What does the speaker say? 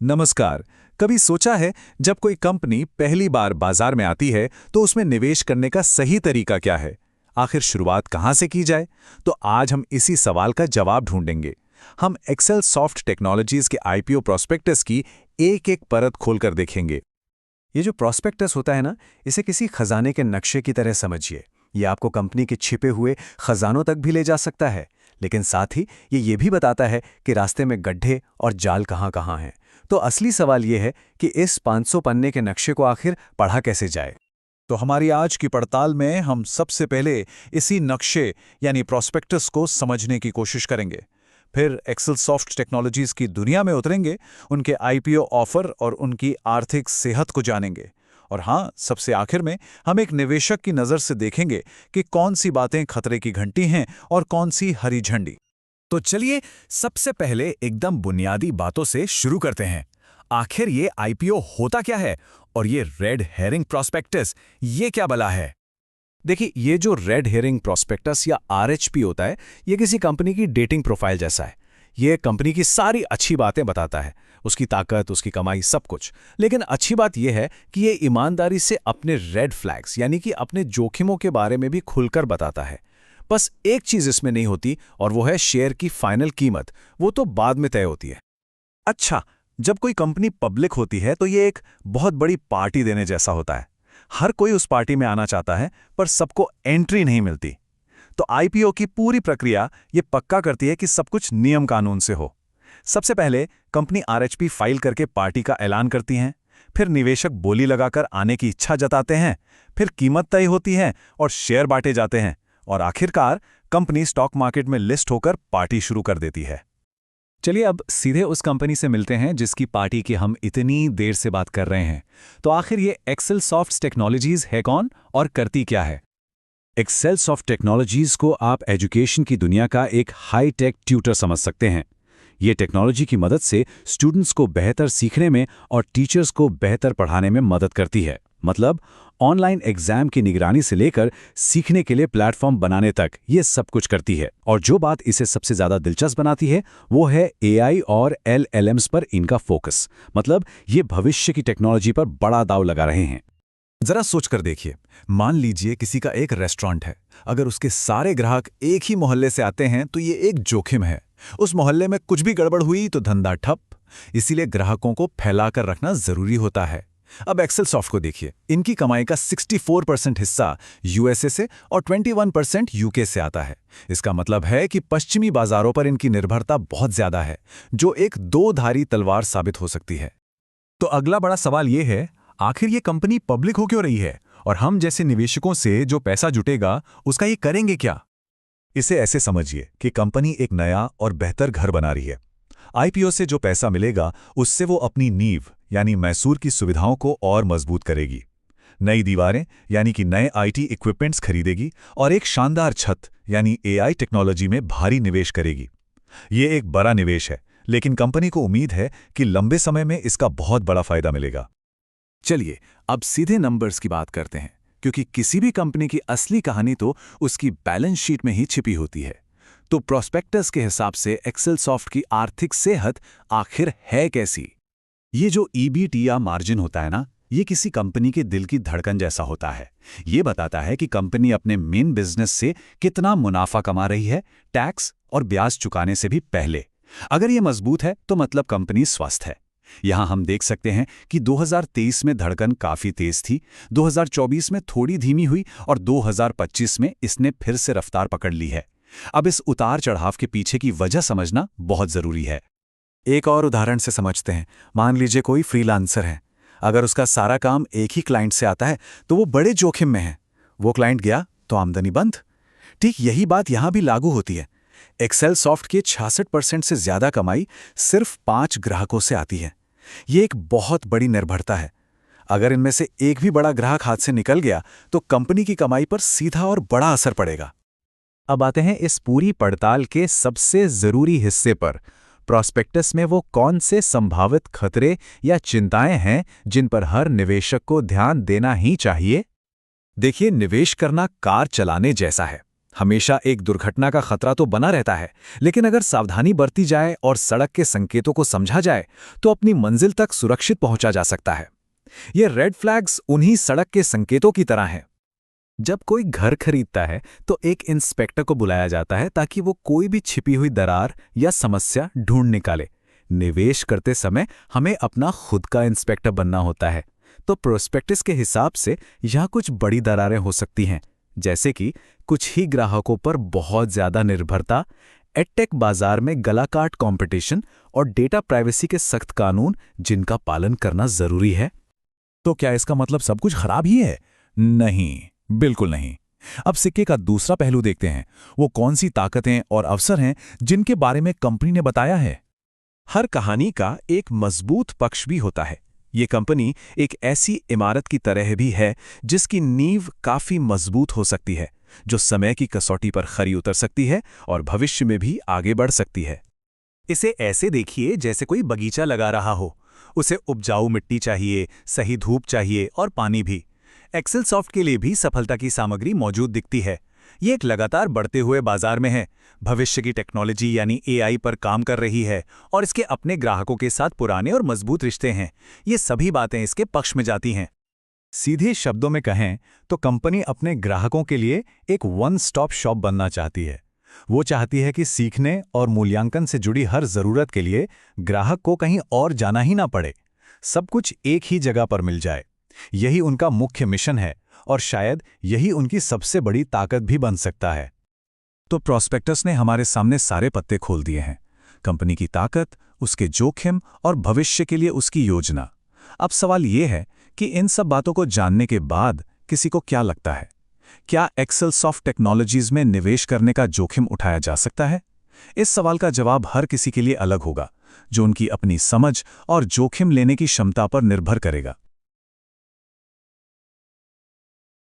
नमस्कार। कभी सोचा है जब कोई कंपनी पहली बार बाजार में आती है तो उसमें निवेश करने का सही तरीका क्या है? आखिर शुरुआत कहां से की जाए? तो आज हम इसी सवाल का जवाब ढूंढेंगे। हम एक्सेल सॉफ्ट टेक्नोलॉजीज के आईपीओ प्रोस्पेक्टस की एक-एक परत खोलकर देखेंगे। ये जो प्रॉस्पेक्टस होता है ना, इसे किसी खजाने के नक्शे की तरह समझिए। ये आपको कंपनी के छिपे हुए खजानों तक भी ले जा सकता है, लेकिन साथ ही ये भी बताता है कि रास्ते में गड्ढे और जाल कहाँ कहाँ हैं। तो असली सवाल ये है कि इस 500 पन्ने के नक्शे को आखिर पढ़ा कैसे जाए। तो हमारी आज की पड़ताल में हम सबसे पहले इसी नक्शे यानी प्रोस्पेक्टस को समझने की कोशिश करेंगे। फिर एक्सेल सॉफ्ट टेक्नोलॉजीज की दुनिया में उतरेंगे, उनके आईपीओ ऑफर और उनकी आर्थिक सेहत को जानेंगे। और हाँ, सबसे आखिर में हम एक निवेशक की नज़र से देखेंगे कि कौन सी बातें खतरे की घंटी हैं और कौन सी हरी झंडी। तो चलिए सबसे पहले एकदम बुनियादी बातों से शुरू करते हैं। आखिर ये आईपीओ होता क्या है और ये रेड हेरिंग प्रॉस्पेक्टस ये क्या बला है? देखिए, ये जो रेड हेरिंग प्रॉस्पेक्टस या आरएचपी होता है, ये किसी कंपनी की डेटिंग प्रोफाइल जैसा है। ये कंपनी की सारी अच्छी बातें बताता है, उसकी ताकत, उसकी कमाई, सब कुछ। लेकिन अच्छी बात यह है कि ये ईमानदारी से अपने रेड फ्लैग्स यानी कि अपने जोखिमों के बारे में भी खुलकर बताता है। बस एक चीज इसमें नहीं होती, और वो है शेयर की फाइनल कीमत। वो तो बाद में तय होती है। अच्छा, जब कोई कंपनी पब्लिक होती है तो ये एक बहुत बड़ी पार्टी देने जैसा होता है। हर कोई उस पार्टी में आना चाहता है, पर सबको एंट्री नहीं मिलती। तो आईपीओ की पूरी प्रक्रिया ये पक्का करती है कि सब कुछ नियम कानून से हो। सबसे पहले कंपनी आरएचपी फाइल करके पार्टी का ऐलान करती हैं। फिर निवेशक बोली लगाकर आने की इच्छा जताते हैं। फिर कीमत तय होती है और शेयर बांटे जाते हैं। और आखिरकार कंपनी स्टॉक मार्केट में लिस्ट होकर पार्टी शुरू कर देती है। चलिए अब सीधे उस कंपनी से मिलते हैं जिसकी पार्टी की हम इतनी देर से बात कर रहे हैं। तो आखिर ये एक्सेल सॉफ्ट टेक्नोलॉजीज है कौन और करती क्या है? एक्सेल सॉफ्ट टेक्नोलॉजीज को आप एजुकेशन की दुनिया का एक हाई टेक ट्यूटर समझ सकते हैं। ये टेक्नोलॉजी की मदद से स्टूडेंट्स को बेहतर सीखने में और टीचर्स को बेहतर पढ़ाने में मदद करती है। मतलब ऑनलाइन एग्जाम की निगरानी से लेकर सीखने के लिए प्लेटफॉर्म बनाने तक ये सब कुछ करती है। और जो बात इसे सबसे ज्यादा दिलचस्प बनाती है वो है एआई और एलएलएम्स पर इनका फोकस। मतलब ये भविष्य की टेक्नोलॉजी पर बड़ा दांव लगा रहे हैं। जरा सोचकर देखिए, मान लीजिए किसी का एक रेस्टोरेंट है। अगर उसके सारे ग्राहक एक ही मोहल्ले से आते हैं तो ये एक जोखिम है। उस मोहल्ले में कुछ भी गड़बड़ हुई तो धंधा ठप। इसीलिए ग्राहकों को फैलाकर रखना जरूरी होता है। अब एक्सेल सॉफ्ट को देखिए, इनकी कमाई का 64% हिस्सा यूएसए से और 21% यूके से आता है। इसका मतलब है कि पश्चिमी बाजारों पर इनकी निर्भरता बहुत ज्यादा है, जो एक दो-धारी तलवार साबित हो सकती है। तो अगला बड़ा सवाल ये है, आखिर ये कंपनी पब्लिक हो क्यों रही है और हम जैसे निवेशकों से जो पैसा जुटेगा उसका ये करेंगे क्या? इसे ऐसे समझिए कि कंपनी एक नया और बेहतर घर बना रही है। आईपीओ से जो पैसा मिलेगा उससे वो अपनी नींव यानी मैसूर की सुविधाओं को और मजबूत करेगी। नई दीवारें यानी कि नए आईटी इक्विपमेंट्स खरीदेगी और एक शानदार छत यानी एआई टेक्नोलॉजी में भारी निवेश करेगी। ये एक बड़ा निवेश है, लेकिन कंपनी को उम्मीद है कि लंबे समय में इसका बहुत बड़ा फायदा मिलेगा। चलिए अब सीधे नंबर्स की बात करते हैं, क्योंकि किसी भी कंपनी की असली कहानी तो उसकी बैलेंस शीट में ही छिपी होती है। तो प्रोस्पेक्टस के हिसाब से एक्सेल सॉफ्ट की आर्थिक सेहत आखिर है कैसी? ये जो ईबीटी या मार्जिन होता है ना, ये किसी कंपनी के दिल की धड़कन जैसा होता है। ये बताता है कि कंपनी अपने मेन बिजनेस से कितना मुनाफा कमा रही है, टैक्स और ब्याज चुकाने से भी पहले। अगर ये मजबूत है तो मतलब कंपनी स्वस्थ है। यहां हम देख सकते हैं कि 2023 में धड़कन काफी तेज थी, 2024 में थोड़ी धीमी हुई और 2025 में इसने फिर से रफ्तार पकड़ ली है। अब इस उतार चढ़ाव के पीछे की वजह समझना बहुत जरूरी है। एक और उदाहरण से समझते हैं। मान लीजिए कोई फ्रीलांसर है। अगर उसका सारा काम एक ही क्लाइंट से आता है तो वो बड़े जोखिम में है। वो क्लाइंट गया तो आमदनी बंद। ठीक यही बात यहां भी लागू होती है। एक्सेल सॉफ्ट की 66% से ज्यादा कमाई सिर्फ 5 ग्राहकों से आती है। ये एक बहुत बड़ी निर्भरता है। अगर इनमें से एक भी बड़ा ग्राहक हाथ से निकल गया तो कंपनी की कमाई पर सीधा और बड़ा असर पड़ेगा। अब आते हैं इस पूरी पड़ताल के सबसे जरूरी हिस्से पर। प्रॉस्पेक्टस में वो कौन से संभावित खतरे या चिंताएं हैं जिन पर हर निवेशक को ध्यान देना ही चाहिए? देखिए, निवेश करना कार चलाने जैसा है। हमेशा एक दुर्घटना का खतरा तो बना रहता है, लेकिन अगर सावधानी बरती जाए और सड़क के संकेतों को समझा जाए तो अपनी मंजिल तक सुरक्षित पहुंचा जा सकता है। ये रेड फ्लैग्स उन्हीं सड़क के संकेतों की तरह हैं। जब कोई घर खरीदता है तो एक इंस्पेक्टर को बुलाया जाता है ताकि वो कोई भी छिपी हुई दरार या समस्या ढूंढ निकाले। निवेश करते समय हमें अपना खुद का इंस्पेक्टर बनना होता है। तो प्रोस्पेक्टस के हिसाब से यहाँ कुछ बड़ी दरारें हो सकती हैं, जैसे कि कुछ ही ग्राहकों पर बहुत ज्यादा निर्भरता, एडटेक बाजार में गलाकाट कंपटीशन और डेटा प्राइवेसी के सख्त कानून जिनका पालन करना जरूरी है। तो क्या इसका मतलब सब कुछ खराब ही है? नहीं, बिल्कुल नहीं। अब सिक्के का दूसरा पहलू देखते हैं। वो कौन सी ताकतें और अवसर हैं जिनके बारे में कंपनी ने बताया है? हर कहानी का एक मजबूत पक्ष भी होता है। ये कंपनी एक ऐसी इमारत की तरह भी है जिसकी नींव काफी मजबूत हो सकती है, जो समय की कसौटी पर खरी उतर सकती है और भविष्य में भी आगे बढ़ सकती है। इसे ऐसे देखिए जैसे कोई बगीचा लगा रहा हो। उसे उपजाऊ मिट्टी चाहिए, सही धूप चाहिए और पानी भी। एक्सेल सॉफ्ट के लिए भी सफलता की सामग्री मौजूद दिखती है। ये एक लगातार बढ़ते हुए बाजार में है, भविष्य की टेक्नोलॉजी यानी एआई पर काम कर रही है और इसके अपने ग्राहकों के साथ पुराने और मजबूत रिश्ते हैं। ये सभी बातें इसके पक्ष में जाती हैं। सीधे शब्दों में कहें तो कंपनी अपने ग्राहकों के लिए एक वन स्टॉप शॉप बनना चाहती है। वो चाहती है कि सीखने और मूल्यांकन से जुड़ी हर जरूरत के लिए ग्राहक को कहीं और जाना ही ना पड़े, सब कुछ एक ही जगह पर मिल जाए। यही उनका मुख्य मिशन है और शायद यही उनकी सबसे बड़ी ताकत भी बन सकता है। तो प्रोस्पेक्टस ने हमारे सामने सारे पत्ते खोल दिए हैं, कंपनी की ताकत, उसके जोखिम और भविष्य के लिए उसकी योजना। अब सवाल ये है कि इन सब बातों को जानने के बाद किसी को क्या लगता है? क्या एक्सेल सॉफ्ट टेक्नोलॉजीज में निवेश करने का जोखिम उठाया जा सकता है? इस सवाल का जवाब हर किसी के लिए अलग होगा, जो उनकी अपनी समझ और जोखिम लेने की क्षमता पर निर्भर करेगा।